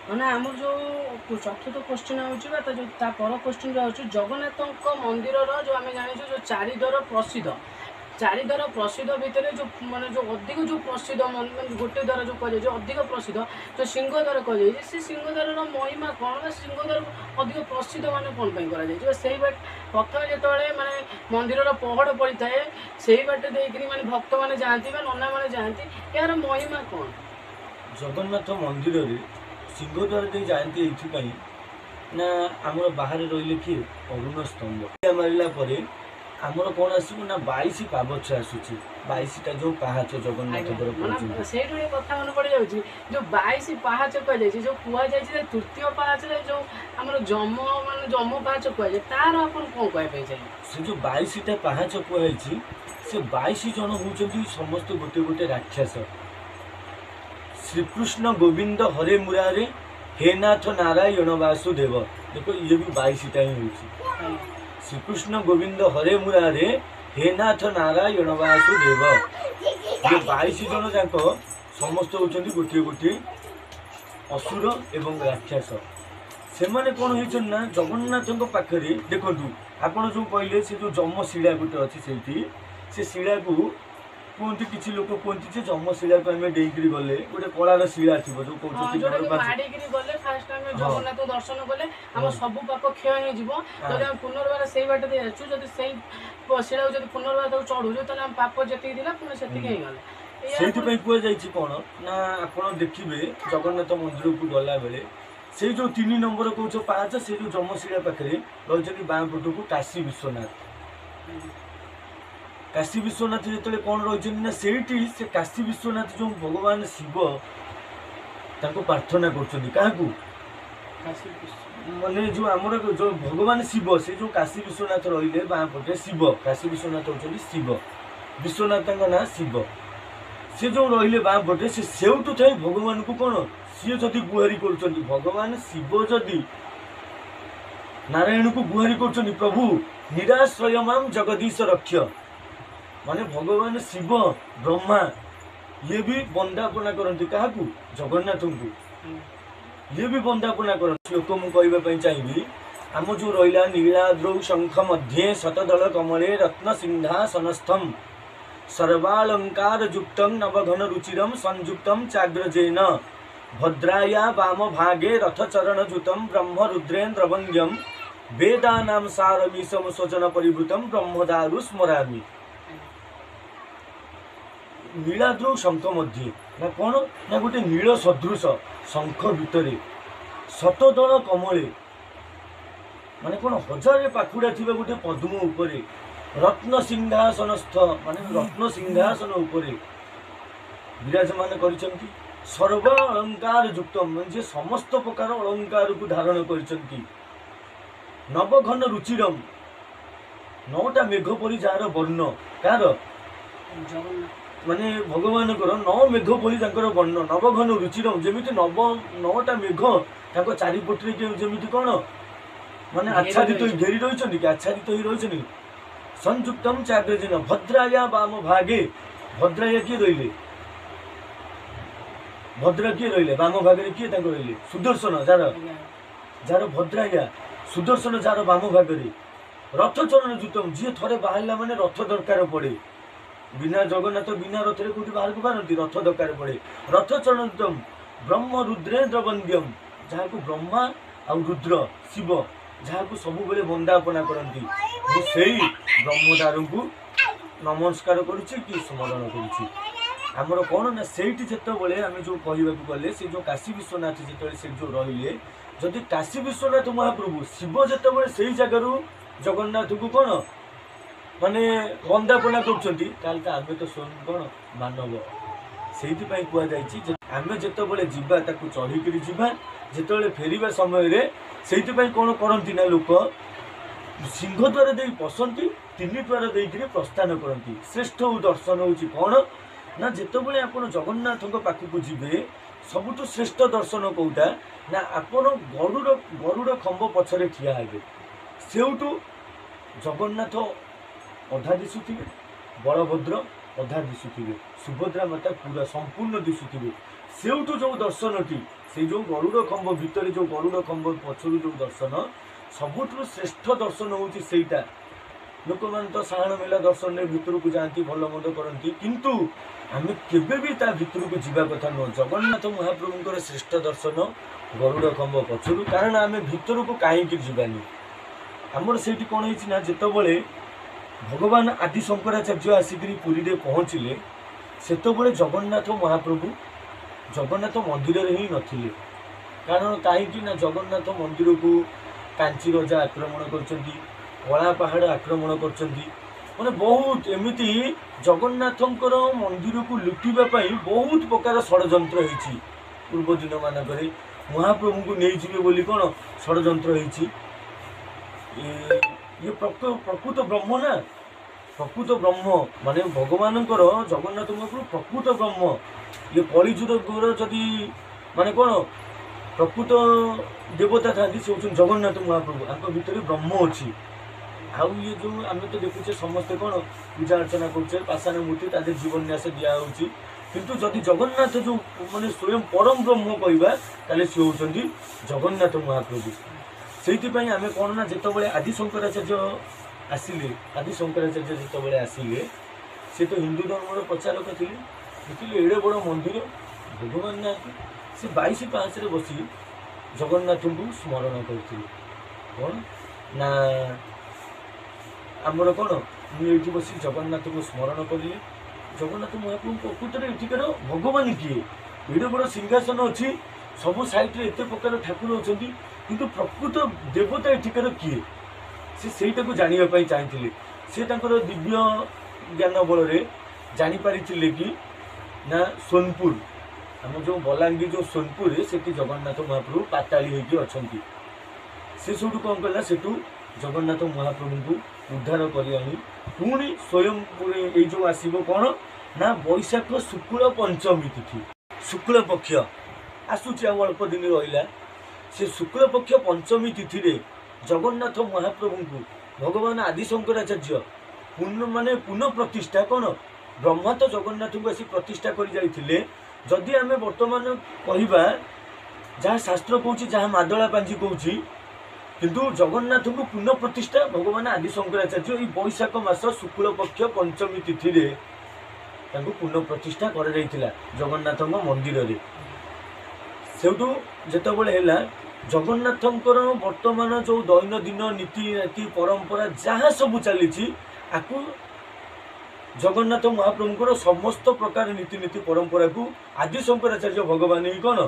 ମାନେ ଆମର ଯେଉଁ ଚତୁର୍ଥ କ୍ୱେଶ୍ଚିନ୍ ହେଉଛି ବା ତା ପର କ୍ୱେଶ୍ଚିନ୍ ହେଉଛି ଜଗନ୍ନାଥଙ୍କ ମନ୍ଦିରର ଯେଉଁ ଆମେ ଜାଣିଛୁ ଯେଉଁ ଚାରିଦ୍ୱାର ପ୍ରସିଦ୍ଧ ଚାରିଦ୍ୱାର ପ୍ରସିଦ୍ଧ ଭିତରେ ଯେଉଁ ମାନେ ଯେଉଁ ଅଧିକ ଯେଉଁ ପ୍ରସିଦ୍ଧ ମାନେ ଗୋଟେ ଦ୍ୱାର ଯେଉଁ କୁହାଯାଇଛି ଅଧିକ ପ୍ରସିଦ୍ଧ ଯେଉଁ ସିଂହଦ୍ୱାର କୁହାଯାଇଛି ସେ ସିଂହଦ୍ୱାରର ମହିମା କ'ଣ ବା ସିଂହଦ୍ୱାର ଅଧିକ ପ୍ରସିଦ୍ଧ ମାନେ କ'ଣ ପାଇଁ କରାଯାଇଛି ବା ସେଇ ବାଟ ପ୍ରଥମେ ଯେତେବେଳେ ମାନେ ମନ୍ଦିରର ପହଡ଼ ପଡ଼ିଥାଏ ସେଇ ବାଟେ ଦେଇକରି ମାନେ ଭକ୍ତମାନେ ଯାଆନ୍ତି ବା ନନାମାନେ ଯାଆନ୍ତି ଏହାର ମହିମା କ'ଣ? ଜଗନ୍ନାଥ ମନ୍ଦିରରେ ସିଂହଦ୍ୱାର ଦେଇ ଯାଆନ୍ତି ଏଇଥିପାଇଁ ନା ଆମର ବାହାରେ ରହିଲେ କିଏ ଅରୁଣ ସ୍ତମ୍ଭ ମାରିଲା ପରେ ଆମର କ'ଣ ଆସିବ ନା 22 ପାବଛ ଆସୁଛି 22ଟା ଯେଉଁ ପାହାଚ ଜଗନ୍ନାଥଙ୍କର ସେଇଠୁ ଗୋଟେ କଥା ମନେ ପଡ଼ିଯାଉଛି ଯେଉଁ 22 ପାହାଚ କୁହାଯାଇଛି ଯେଉଁ କୁହାଯାଇଛି ଯେ ତୃତୀୟ ପାହାଚରେ ଯେଉଁ ଆମର ଯମ ପାହାଚ କୁହାଯାଏ ତାର ଆପଣ କ'ଣ କହିବା ପାଇଁ ଚାହିଁବେ? ସେ ଯେଉଁ 22ଟା ପାହାଚ କୁହାଯାଇଛି ସେ 22 ଜଣ ହେଉଛନ୍ତି ସମସ୍ତେ ଗୋଟେ ଗୋଟେ ରାକ୍ଷସ। श्रीकृष्ण गोविंद हरे मुरारे हे नाथ नारायण वासुदेव देखो ये भी 22टा ही होती। श्रीकृष्ण गोविंद हरे मुरारे हे नाथ नारायण वासुदेव ये 22 जन जाक समस्त होती गोटे गोटे असुर एवं राक्षस से माने कौन हो ना जगन्नाथ पाखे देखु आपड़ जो कहले से जो जम शिला गोटे अच्छी से शिला को कहते किसी लोक कहते जे जमशिला को आम डेकरी गले गोटे कलार शिला थी जो जगन्नाथ दर्शन कले आम सब पाप क्षय हो पुनर्बार से बाट दे शिला जब पुनर्बार चढ़ू तो पाप जी पुनः से कहुई कौन ना आप देखिए जगन्नाथ मंदिर को गला बेले से जो 3 नंबर कौच पाँच से जो जमशिला पाखे रही बाँ पट को काशी विश्वनाथ काशी विश्वनाथ जो कौन रही ना से काशी विश्वनाथ जो भगवान शिव प्रार्थना कर माने जो आमर जो भगवान शिव से जो काशी विश्वनाथ रही बाँ पटे शिव काशी विश्वनाथ होती शिव विश्वनाथ ना शिव से जो रही बाँ पटे से भगवान को कौन सी जदि गुहारी कर भगवान शिव जदि नारायण को गुहारी कर प्रभु निराश्रयमाम जगदीश रक्ष माने भगवान शिव ब्रह्मा ये भी वंदापना करती क्या जगन्नाथ को ये भी वंदापना कर श्लोक मुझे चाहिए आम जो रहा नीलाद्रौ शंख मध्ये शतदल कमले रत्न सिंहासनस्थम सर्वालंकार युक्त नवघन रुचिरम संयुक्तम चाग्रजेन भद्राया वाम भागे रथचरण जुतम ब्रह्म रुद्रेन्द्र वंद्यम वेदानाम सारमीशम स्वजन परिभूतम ब्रह्मदारु स्मरामि नीलाद्रौ शंख मध्ये ना कौन ना गोटे नील सदृश शंख भितर शतदल कमले माने कौन हजार पाखुड़ा थी गोटे पद्म उपरे रत्न सिंहासनस्थ माने रत्न सिंहासन उपरे विराजमान करिसंती सर्व अलंकार युक्त म्हणजे समस्त प्रकार अलंकार को धारण करिसंती नवघन रुचिरम 9टा मेघ परी जार वर्ण कार माने भगवान 9 मेघ परी वर्ण नवघन रुचिरम जमिति 9टा मेघ ताको चारिपटे जमिति कौन माने आच्छादित घेरी रही कि आच्छादित रही संयुक्तम चाग्रजेन भद्राया वाम भागे भद्राया किए रही भद्र किए रही वाम भागे किए रही सुदर्शन जार भद्राया सुदर्शन जार वाम भागे रथ चरण जुतम जी थे बाहर माने रथ दरकार पड़े बिना जगन्नाथ बिना रथरे कौटी बाहर को बाहरती रथ दरकार पड़े रथ चरण जुतम ब्रह्म रुद्रेन्द्र वंद्यम जहाँ को ब्रह्मा आ रुद्र शिव जहाँ को सब बेले वंदापना करती ब्रह्मदार को नमस्कार करुच्ची कि स्मरण करुच्ची आमर कौन ना सेठी जिते आम जो कहवाक गले से जो काशी विश्वनाथ जिते से जो रही जदि काशी विश्वनाथ महाप्रभु शिव जिते से जगार जगन्नाथ को कौन माने वंदापना करें तो स्वयं कौन मानव से कहुई आम जिते जीवा चढ़ीक जीवा जिते फेरवा समय से कौन करती ना लोक सिंहद्वार दे पशंती 3 द्वार देकर प्रस्थान करती श्रेष्ठ दर्शन होची कौन ना जितेबाला आप जगन्नाथ पाखक जी सबुठ श्रेष्ठ दर्शन कौटा ना आपण गरुड़ खंब पछरे ठिया हे सेउटू जगन्नाथ अधा दिशुवे बलभद्र अधा दिशुवे सुभद्रा माता पूरा संपूर्ण दिशुवे सेउटू जो दर्शन टी से जो गरुड़ खंभ भितर जो गरुड़ खंभ पछरू जो दर्शन सबुठ श्रेष्ठ दर्शन होची सेटा। लोक मान तो साहाण मेला दर्शन भितर को जाती भल मंद करती किंतु आम केबे भी ता भितर को जीवा कथा नुह। जगन्नाथ महाप्रभुंकर श्रेष्ठ दर्शन गरुड़ खंभ पछरू कारण आम भितर को कहीं जीवानी आमर से कौन है जिते भगवान आदि शंकराचार्य आसिक पुरी में पहुँचले से जगन्नाथ महाप्रभु जगन्नाथ मंदिर ही नथिले कारण कहीं जगन्नाथ मंदिर को कांची रजा आक्रमण कर कला पहाड़ आक्रमण कर बहुत एमती जगन्नाथंकर मंदिर को लुटिवाई बहुत प्रकार षड्यंत्र होती पूर्व दिन मानक महाप्रभु को नहीं जीवे बोली कौन षड्यंत्र होती ये प्रकृत ब्रह्म ना प्रकृत ब्रह्म माने भगवान जगन्नाथ महाप्रभु प्रकृत ब्रह्म ये कलिजुगर जदि माने कौन प्रकृत देवता था से होती जगन्नाथ महाप्रभु आम भितर ब्रह्म अच्छी आउ ये जो आम तो देखुचे समस्ते कौन पूजा अर्चना करुचे पाषाण मूर्ति तादे जीवन्यास दिखाई किंतु जदि जगन्नाथ जो माने स्वयं परम ब्रह्म कहवा ताले सी होती जगन्नाथ महाप्रभु से आम कौन ना जिते आदि शंकराचार्य आसिले आदि शंकराचार्य जिते आसिले सी तो हिंदू धर्म प्रचारक थे देखिए एड़े बड़ मंदिर भगवान ना से 22 पाँच बसी जगन्नाथ को स्मरण करते कौन ना आमर कौन मुझे बस जगन्नाथ को स्मरण करें जगन्नाथ महाप्रभु प्रकृत एठिकार भगवान किए एड़े बड़ सिंहासन अच्छी सब साइड एत प्रकार ठाकुर अच्छा किंतु प्रकृत देवता एठिकार किए सेटा को जानापी चाहते सी दिव्य ज्ञान बल जापारी कि ना सोनपुर आम जो बलांगीर जो सोनपुर से जगन्नाथ महाप्रभु पाताली होती से सब कौन कला से जगन्नाथ महाप्रभु को उद्धार कर पुणी स्वयं ये जो आसब कौन ना बैशाख शुक्ल पंचमी तिथि शुक्ल पक्ष आसूची अल्प दिन रहा से शुक्ल पक्ष पंचमी तिथि रे जगन्नाथ महाप्रभु को भगवान आदि शंकराचार्य माने पुनः प्रतिष्ठा कौन ब्रह्मा तो जगन्नाथ को आसी प्रतिष्ठा कर जाइथिले जदि आम बर्तमान कहवा जहाँ शास्त्र कहूँ जहाँ मादला पांजी कहूँ किंतु जगन्नाथ को पुनः प्रतिष्ठा भगवान आदि शंकराचार्य ये बैशाख मास शुक्ल पक्ष पंचमी तिथि रे पुनः प्रतिष्ठा कर जगन्नाथ मंदिर रे सेठू जितेबाला है जगन्नाथंकर वर्तमान जो दैनंदिन नीति नीति परंपरा जहाँ सब चली आपको जगन्नाथ महाप्रभुंर समस्त प्रकार नीति नीति परंपरा को आदि शंकराचार्य भगवान ही कौन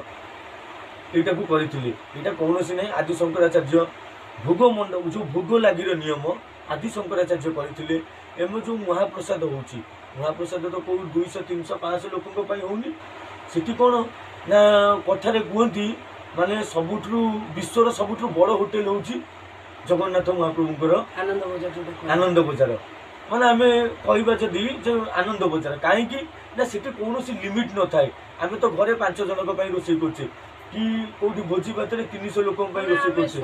यहाँ को करते यहाँ कौन सी ना आदि शंकराचार्य भोग मंडप जो भोग लगी नियम आदि शंकराचार्य करते एवं जो महाप्रसाद होची महाप्रसाद तो कौ 200 300 500 लोकों होनी से कौन ना कथार कहती माने सबुठू विश्वर सबुठू बड़ होटेल होची जगन्नाथ महाप्रभुंर आनंद बजार माने आम कहवा जदि जो आनंद बजार कहीं ना से कौन लिमिट न थाए आम तो घरे 5 जनों रोसे करछे कि कौटी भोजी भात 300 लोकों रोसे करछे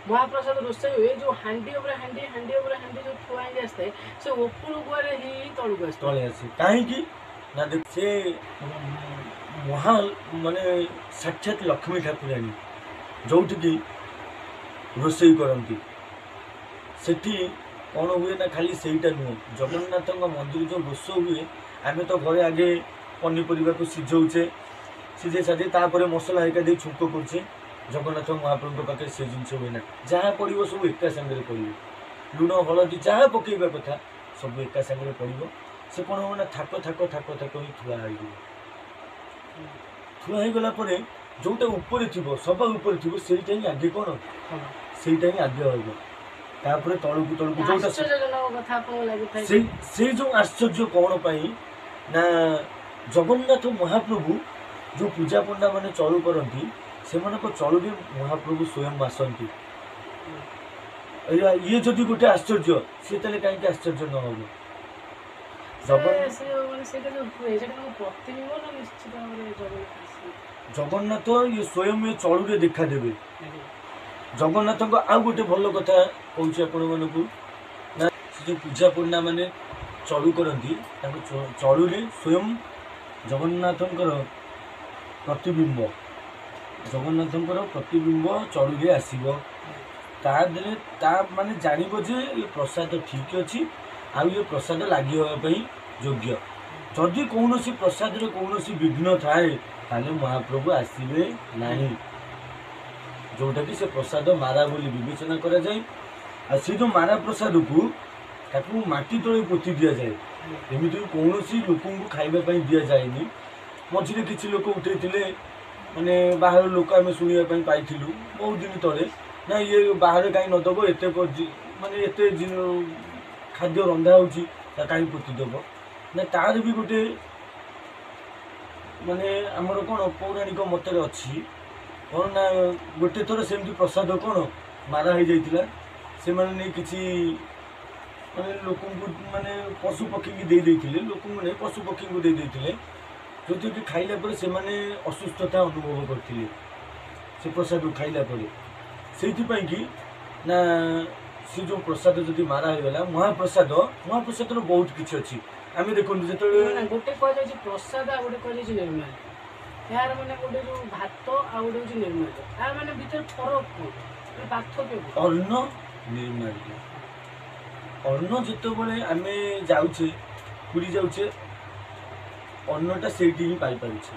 महाप्रसाद रोसे हुए जो हांडी जो थुआई आसते से ऊपर गुआरे ही तळु तळे आसे कहीं ना देख से महा माने साक्षात लक्ष्मी ठाकुराणी जोठी रोसे करती सेठी कौन हुए ना खाली सेटा नुह जगन्नाथ मंदिर जो रोष हुए आम तो घरे आगे पनीपरिया को सिझौचे सिझे साझे तापर मसला हेका दे छुंक करछे जगन्नाथ महाप्रभु पाखे से जिन हुए ना जहाँ पड़ो सब एका सागर पड़ो लुण हलदी जहाँ पकेबा कथा सब एका सागर पड़ो से कौन हो ना थाक थाक थाक थाक ही थुआ हो गला जोटा ऊपर थी सभा ऊपर थी से आगे कौन से आगे हो तापर तलू तलू जो जो आश्चर्य कौन पाई ना जगन्नाथ महाप्रभु जो पूजा पंडा माने चलू करती से चलू भी महाप्रभु स्वयं आसती ये जदि गोटे आश्चर्य सी कहीं आश्चर्य न हो जगन्नाथ ये स्वयं ये चलू रे देखा देवे जगन्नाथ आउ गोटे भल कथा कौच आपण मानक ना जो पूजा पंडा माने चलू करती चलू स्वयं जगन्नाथ ପ୍ରତିବିମ୍ବ ଜଗନ୍ନାଥଙ୍କର ପ୍ରତିବିମ୍ବ ଚଳୁରେ ଆସିବ ତା ଦେହରେ ତା ମାନେ ଜାଣିବ ଯେ ଏ ପ୍ରସାଦ ଠିକ୍ ଅଛି ଆଉ ଏ ପ୍ରସାଦ ଲାଗି ହେବା ପାଇଁ ଯୋଗ୍ୟ। ଯଦି କୌଣସି ପ୍ରସାଦରେ କୌଣସି ବିଘ୍ନ ଥାଏ ତାହେଲେ ମହାପ୍ରଭୁ ଆସିବେ ନାହିଁ, ଯେଉଁଟାକି ସେ ପ୍ରସାଦ ମାରା ବୋଲି ବିବେଚନା କରାଯାଏ। ଆଉ ସେ ଯେଉଁ ମାରା ପ୍ରସାଦକୁ ତାକୁ ମାଟି ତଳେ ପୋତି ଦିଆଯାଏ, ଏମିତି କୌଣସି ଲୋକଙ୍କୁ ଖାଇବା ପାଇଁ ଦିଆଯାଏନି। ମଝିରେ କିଛି ଲୋକ ଉଠେଇଥିଲେ, ମାନେ ବାହାର ଲୋକ ଆମେ ଶୁଣିବା ପାଇଁ ପାଇଥିଲୁ ବହୁତ ଦିନ ତଳେ, ନା ଇଏ ବାହାରେ କାହିଁ ନଦେବ, ଏତେ ମାନେ ଏତେ ଖାଦ୍ୟ ରନ୍ଧା ହେଉଛି ତା କାହିଁ ପୋତି ଦେବ। ନା ତାର ବି ଗୋଟେ ମାନେ ଆମର କ'ଣ ପୌରାଣିକ ମତରେ ଅଛି କ'ଣ ନା ଗୋଟେ ଥର ସେମିତି ପ୍ରସାଦ କ'ଣ ମାରା ହେଇଯାଇଥିଲା, ସେମାନେ ନେଇ କିଛି ମାନେ ଲୋକଙ୍କୁ ମାନେ ପଶୁ ପକ୍ଷୀଙ୍କୁ ଦେଇଥିଲେ, ଲୋକଙ୍କୁ ନେଇ ପଶୁ ପକ୍ଷୀଙ୍କୁ ଦେଇଥିଲେ, ଯେଉଁଥିରେ ଖାଇଲା ପରେ ସେମାନେ ଅସୁସ୍ଥତା ଅନୁଭବ କରିଥିଲେ ସେ ପ୍ରସାଦକୁ ଖାଇଲା ପରେ। ସେଇଥିପାଇଁ କି ନା ସେ ଯେଉଁ ପ୍ରସାଦ ଯଦି ମାରା ହେଇଗଲା ମହାପ୍ରସାଦର ବହୁତ କିଛି ଅଛି। ଆମେ ଦେଖନ୍ତୁ ଯେତେବେଳେ ଗୋଟେ କୁହାଯାଇଛି ପ୍ରସାଦ ଆଉ ଗୋଟେ କୁହାଯାଇଛି ନିର୍ମାଲ୍ୟ, ଏହାର ମାନେ ଗୋଟେ ଯେଉଁ ଭାତ ଆଉ ଗୋଟେ ହେଉଛି ନିର୍ମାଲ୍ୟ, ଏହାର ମାନେ ଭିତରେ ଫରକ କ'ଣ, ପାର୍ଥକ୍ୟ କ'ଣ? ଅନ୍ନ ନିର୍ମାଲ୍ୟ, ଅନ୍ନ ଯେତେବେଳେ ଆମେ ଯାଉଛେ ପୁରୀ ଯାଉଛେ ଅନ୍ନଟା ସେଇଠି ହିଁ ପାଇପାରୁଛେ।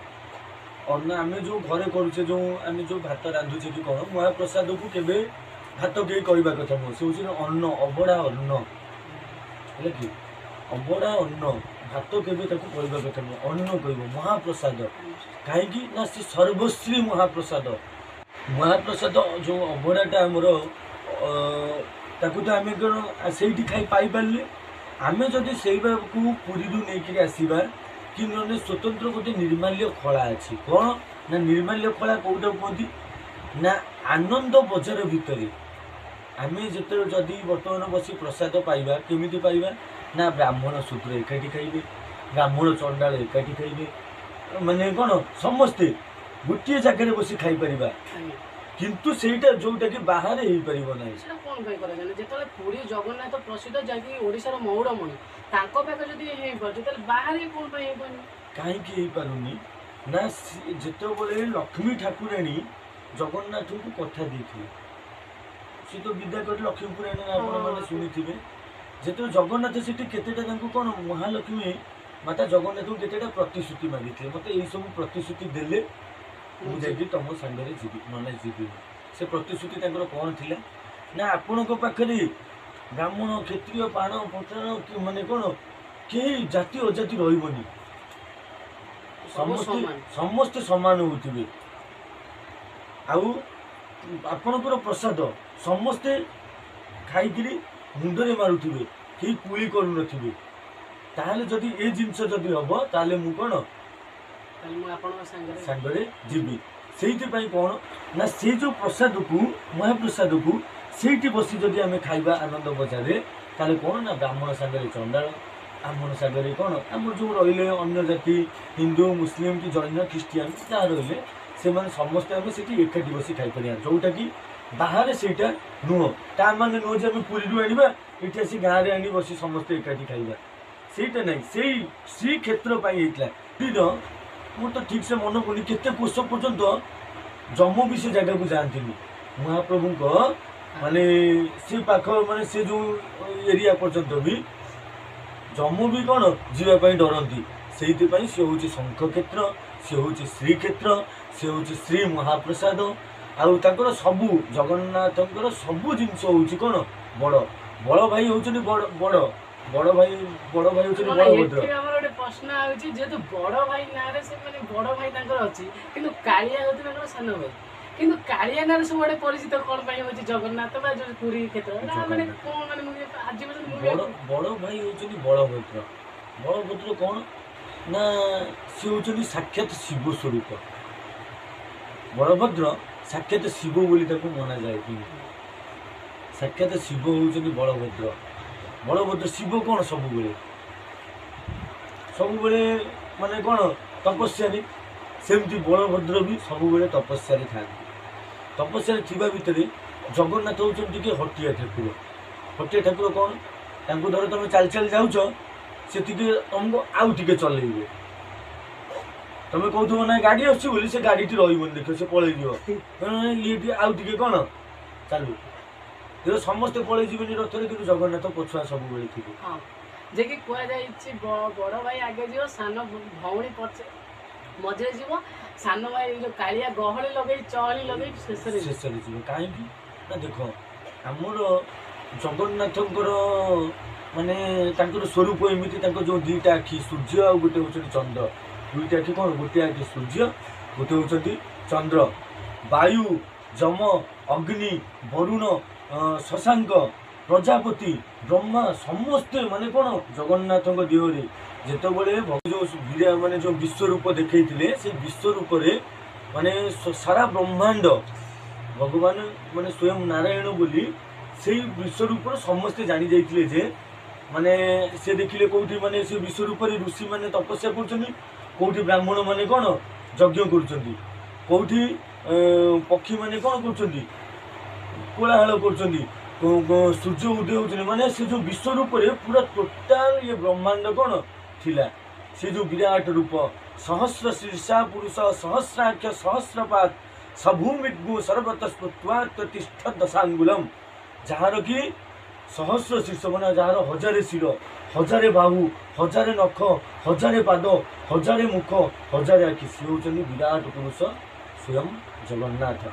ଅନ୍ନ ଆମେ ଯେଉଁ ଘରେ କରୁଛେ, ଆମେ ଯେଉଁ ଭାତ ରାନ୍ଧୁଛେ କି କ'ଣ, ମହାପ୍ରସାଦକୁ କେବେ ଭାତ କେହି କହିବା କଥା ନୁହଁ, ସେ ହେଉଛି ଅନ୍ନ, ଅବଢ଼ା ଅନ୍ନ, ହେଲା କି ଅବଢ଼ା ଅନ୍ନ, ଭାତ କେବେ ତାକୁ କହିବା କଥା ନୁହଁ, ଅନ୍ନ କହିବ। ମହାପ୍ରସାଦ କାହିଁକି ନା ସେ ସର୍ବଶ୍ରୀ ମହାପ୍ରସାଦ। ମହାପ୍ରସାଦ ଯେଉଁ ଅବଢ଼ାଟା ଆମର ତାକୁ ତ ଆମେ କ'ଣ ସେଇଠି ପାଇପାରିଲେ। ଆମେ ଯଦି ସେଇବାକୁ ପୁରୀରୁ ନେଇକରି ଆସିବା କି ନହେଲେ ସ୍ୱତନ୍ତ୍ର ଗୋଟେ ନିର୍ମାଲ୍ୟ ଖଳା ଅଛି, କ'ଣ ନା ନିର୍ମାଲ୍ୟ ଖଳା କେଉଁଟା କୁହନ୍ତି ନା ଆନନ୍ଦ ବଜାର ଭିତରେ ଆମେ ଯେତେବେଳେ ଯଦି ବର୍ତ୍ତମାନ ବସି ପ୍ରସାଦ ପାଇବା, କେମିତି ପାଇବା ନା ବ୍ରାହ୍ମଣ ଶୂଦ୍ର ଏକାଠି ଖାଇବେ, ବ୍ରାହ୍ମଣ ଚଣ୍ଡାଳ ଏକାଠି ଖାଇବେ, ମାନେ କ'ଣ ସମସ୍ତେ ଗୋଟିଏ ଜାଗାରେ ବସି ଖାଇପାରିବା। କିନ୍ତୁ ସେଇଟା ଯୋଉଟାକି ବାହାରେ ହେଇପାରିବ ନାହିଁ। ସେଟା କ'ଣ ପାଇଁ କରାଯାଏ? ଯେତେବେଳେ ପୁରୀ ଜଗନ୍ନାଥ ପ୍ରସିଦ୍ଧ, ଯାହାକି ଓଡ଼ିଶାର ମଉଡ଼ମଣି, ତାଙ୍କ ପାଖରେ ଯଦି ହେଇପାରୁଛି ତାହେଲେ ବାହାରେ କ'ଣ ପାଇଁ ହେଇପାରୁନି? କାହିଁକି ହେଇପାରୁନି ନା ଯେତେବେଳେ ଲକ୍ଷ୍ମୀ ଠାକୁରାଣୀ ଜଗନ୍ନାଥଙ୍କୁ କଥା ଦେଇଥିଲେ, ସେ ତ ବିଦା କରି ଲକ୍ଷ୍ମୀ ପୁରାଣ ଆପଣମାନେ ଶୁଣିଥିବେ, ଯେତେବେଳେ ଜଗନ୍ନାଥ ସେଠି କେତେଟା ତାଙ୍କୁ କ'ଣ ମହାଲକ୍ଷ୍ମୀ ମାତା ଜଗନ୍ନାଥଙ୍କୁ କେତେଟା ପ୍ରତିଶ୍ରୁତି ମାଗିଥିଲେ, ମୋତେ ଏଇସବୁ ପ୍ରତିଶ୍ରୁତି ଦେଲେ ମୁଁ ଯାଇକି ତମ ସାଙ୍ଗରେ ଯିବି, ନହେଲେ ଯିବିନି। ସେ ପ୍ରତିଶ୍ରୁତି ତାଙ୍କର କ'ଣ ଥିଲା ନା ଆପଣଙ୍କ ପାଖରେ ବ୍ରାହ୍ମଣ କ୍ଷତ୍ରିୟ ପାଣ ପଠାଣ ମାନେ କ'ଣ କେହି ଜାତି ଅଜାତି ରହିବନି, ସମସ୍ତେ ସମାନ ହେଉଥିବେ। ଆଉ ଆପଣଙ୍କର ପ୍ରସାଦ ସମସ୍ତେ ଖାଇକିରି ମୁଣ୍ଡରେ ମାରୁଥିବେ, କେହି କୁଳି କରୁନଥିବେ। ତାହେଲେ ଯଦି ଏ ଜିନିଷ ଯଦି ହବ ତାହେଲେ ମୁଁ କ'ଣ ସାଙ୍ଗରେ ଯିବି। ସେଇଥିପାଇଁ କ'ଣ ନା ସେ ଯେଉଁ ପ୍ରସାଦକୁ ମହାପ୍ରସାଦକୁ ସେଇଠି ବସି ଯଦି ଆମେ ଖାଇବା ଆନନ୍ଦ ବଜାରରେ, ତାହେଲେ କ'ଣ ନା ବ୍ରାହ୍ମଣ ସାଙ୍ଗରେ ଚଣ୍ଡାଳ, ବ୍ରାହ୍ମଣ ସାଙ୍ଗରେ କ'ଣ ଆମର ଯେଉଁ ରହିଲେ ଅନ୍ୟ ଜାତି ହିନ୍ଦୁ ମୁସଲିମ କି ଜୈନ ଖ୍ରୀଷ୍ଟିଆନ ଯାହା ରହିଲେ, ସେମାନେ ସମସ୍ତେ ଆମେ ସେଠି ଏକାଠି ବସି ଖାଇପାରିବା, ଯେଉଁଟାକି ବାହାରେ ସେଇଟା ନୁହଁ। ତା ମାନେ ନୁହଁ ଯେ ଆମେ ପୁରୀରୁ ଆଣିବା ଏଠି ଆସି ଗାଁରେ ଆଣି ବସି ସମସ୍ତେ ଏକାଠି ଖାଇବା, ସେଇଟା ନାହିଁ। ସେଇ ଶ୍ରୀକ୍ଷେତ୍ର ପାଇଁ ହେଇଥିଲା। ପୁରୀର ମୁଁ ତ ଠିକ୍ ସେ ମନେ ପଡ଼ୁନି କେତେ କୋଷ ପର୍ଯ୍ୟନ୍ତ ଯମ ବି ସେ ଜାଗାକୁ ଯାଆନ୍ତିନି, ମହାପ୍ରଭୁଙ୍କ ମାନେ ସେ ପାଖ ମାନେ ସେ ଯେଉଁ ଏରିଆ ପର୍ଯ୍ୟନ୍ତ ବି ଯମ ବି କ'ଣ ଯିବା ପାଇଁ ଡରନ୍ତି। ସେଇଥିପାଇଁ ସେ ହେଉଛି ଶଙ୍ଖକ୍ଷେତ୍ର, ସେ ହେଉଛି ଶ୍ରୀକ୍ଷେତ୍ର, ସେ ହେଉଛି ଶ୍ରୀ ମହାପ୍ରସାଦ। ଆଉ ତାଙ୍କର ସବୁ ଜଗନ୍ନାଥଙ୍କର ସବୁ ଜିନିଷ ହେଉଛି କ'ଣ ବଡ଼। ବଡ଼ ଭାଇ ହେଉଛନ୍ତି ବଡ଼ ଭାଇ ହେଉଛନ୍ତି ବଳଭଦ୍ର। ଆମର ଗୋଟେ ପ୍ରଶ୍ନ ହେଉଛି, ଯେହେତୁ ବଡ଼ ଭାଇ ନାଁରେ ସେମାନେ ବଡ଼ ଭାଇ ତାଙ୍କର ଅଛି, କିନ୍ତୁ କାଳିଆ ହେଉଛି ତାଙ୍କର ସାନ ଭାଇ, କିନ୍ତୁ କାଳିଆ ନାଁରେ ସବୁଆଡ଼େ ପରିଚିତ କ'ଣ ପାଇଁ ହେଉଛି ଜଗନ୍ନାଥ ବା ପୁରୀ କ୍ଷେତ୍ର, ମାନେ କ'ଣ ମାନେ ଆଜି ବଡ଼ ଭାଇ ହେଉଛନ୍ତି ବଳଭଦ୍ର। ବଳଭଦ୍ର କ'ଣ ନା ସେ ହେଉଛନ୍ତି ସାକ୍ଷାତ ଶିବ ସ୍ୱରୂପ। ବଳଭଦ୍ର ସାକ୍ଷାତ ଶିବ ବୋଲି ତାକୁ ମନାଯାଏ, କିନ୍ତୁ ସାକ୍ଷାତ ଶିବ ହେଉଛନ୍ତି ବଳଭଦ୍ର। ଶିବ କ'ଣ ସବୁବେଳେ ମାନେ କ'ଣ ତପସ୍ୟାରେ, ସେମିତି ବଳଭଦ୍ର ବି ସବୁବେଳେ ତପସ୍ୟାରେ ଥାଆନ୍ତି। ତପସ୍ୟାରେ ଥିବା ଭିତରେ ଜଗନ୍ନାଥ ହେଉଛନ୍ତି ଟିକେ ହଟିଆ ଠାକୁର। ହଟିଆ ଠାକୁର କ'ଣ, ତାଙ୍କୁ ଧର ତମେ ଚାଲି ଚାଲି ଯାଉଛ, ସେ ଟିକେ ତମକୁ ଆଉ ଟିକେ ଚଲେଇବେ, ତମେ କହୁଥିବ ନା ଗାଡି ଆସୁଛି ବୋଲି ସେ ଗାଡିଟି ରହିବନି, ଦେଖିବ ସେ ପଳେଇଯିବ। ଇଏ ଆଉ ଟିକେ କଣ ଚାଲୁ, ତେବେ ସମସ୍ତେ ପଳେଇ ଯିବେନି ରଥରେ, କିନ୍ତୁ ଜଗନ୍ନାଥ ପଛୁଆ ସବୁବେଳେ ଥିବେ। ହଁ, ଯେ କି କୁହାଯାଇଛି ବଡ ଭାଇ ଆଗେ ଯିବ, ସାନ ଭଉଣୀ ମଝିରେ ଯିବ, ସାନ ଭାଇ ଯୋଉ କାଳିଆ ଗହଳି ଲଗେଇ ଚହଳି ଲଗେଇ ଶେଷରେ ଯିବେ। କାହିଁକି ନା ଦେଖ, ଆମର ଜଗନ୍ନାଥଙ୍କର ମାନେ ତାଙ୍କର ସ୍ୱରୂପ ଏମିତି, ତାଙ୍କର ଯୋଉ ଦିଟା ଆଖି ସୂର୍ଯ୍ୟ ଆଉ ଗୋଟେ ହଉଛନ୍ତି ଚନ୍ଦ୍ର, ଦୁଇଟା ଆଖି କଣ, ଗୋଟିଏ ଆଖି ସୂର୍ଯ୍ୟ, ଗୋଟେ ହଉଛନ୍ତି ଚନ୍ଦ୍ର। ବାୟୁ, ଯମ, ଅଗ୍ନି, ବରୁଣ, ଶଶାଙ୍କ, ପ୍ରଜାପତି, ବ୍ରହ୍ମା ସମସ୍ତେ ମାନେ କଣ ଜଗନ୍ନାଥଙ୍କ ଦେହରେ ଯେତେବେଳେ ଯୋଉ ମାନେ ଯୋଉ ବିଶ୍ୱରୂପ ଦେଖେଇଥିଲେ, ସେଇ ବିଶ୍ୱରୂପରେ ମାନେ ସାରା ବ୍ରହ୍ମାଣ୍ଡ ଭଗବାନ ମାନେ ସ୍ୱୟଂ ନାରାୟଣ ବୋଲି ସେଇ ବିଶ୍ୱରୂପରେ ସମସ୍ତେ ଜାଣି ଯାଇଥିଲେ ଯେ ମାନେ ସେ ଦେଖିଲେ କୋଉଠି ମାନେ ସେ ବିଶ୍ୱରୂପରେ ଋଷି ମାନେ ତପସ୍ୟା କରୁଛନ୍ତି, କୋଉଠି ବ୍ରାହ୍ମଣ ମାନେ କଣ ଯଜ୍ଞ କରୁଛନ୍ତି, କୋଉଠି ପକ୍ଷୀ ମାନେ କଣ କରୁଛନ୍ତି କୋଳାହଳ କରୁଛନ୍ତି, ସୂର୍ଯ୍ୟ ଉଦୟ ହଉଛନ୍ତି। ମାନେ ସେ ଯୋଉ ବିଶ୍ୱରୂପରେ ପୁରା ଟୋଟାଲ ଇଏ ବ୍ରହ୍ମାଣ୍ଡ କଣ ଥିଲା, ସେ ଯୋଉ ବିରାଟ ରୂପ, ସହସ୍ର ଶୀର୍ଷା ପୁରୁଷ ସହସ୍ରାକ୍ଷ ସହସ୍ରପାତ ସଭୂମିଗ୍ଗୁ ସର୍ବତ ସ୍ମୃତ୍ୱାତିଷ୍ଠ ଦଶାଙ୍ଗୁଲମ, ଯାହାର କି ସହସ୍ର ଶୀର୍ଷ ମାନେ ଯାହାର ହଜାରେ ଶିର, ହଜାରେ ବାହୁ, ହଜାରେ ନଖ, ହଜାରେ ପାଦ, ହଜାରେ ମୁଖ, ହଜାରେ ଆଖି, ସିଏ ହଉଛନ୍ତି ବିରାଟ ପୁରୁଷ ସ୍ୱୟଂ ଜଗନ୍ନାଥ।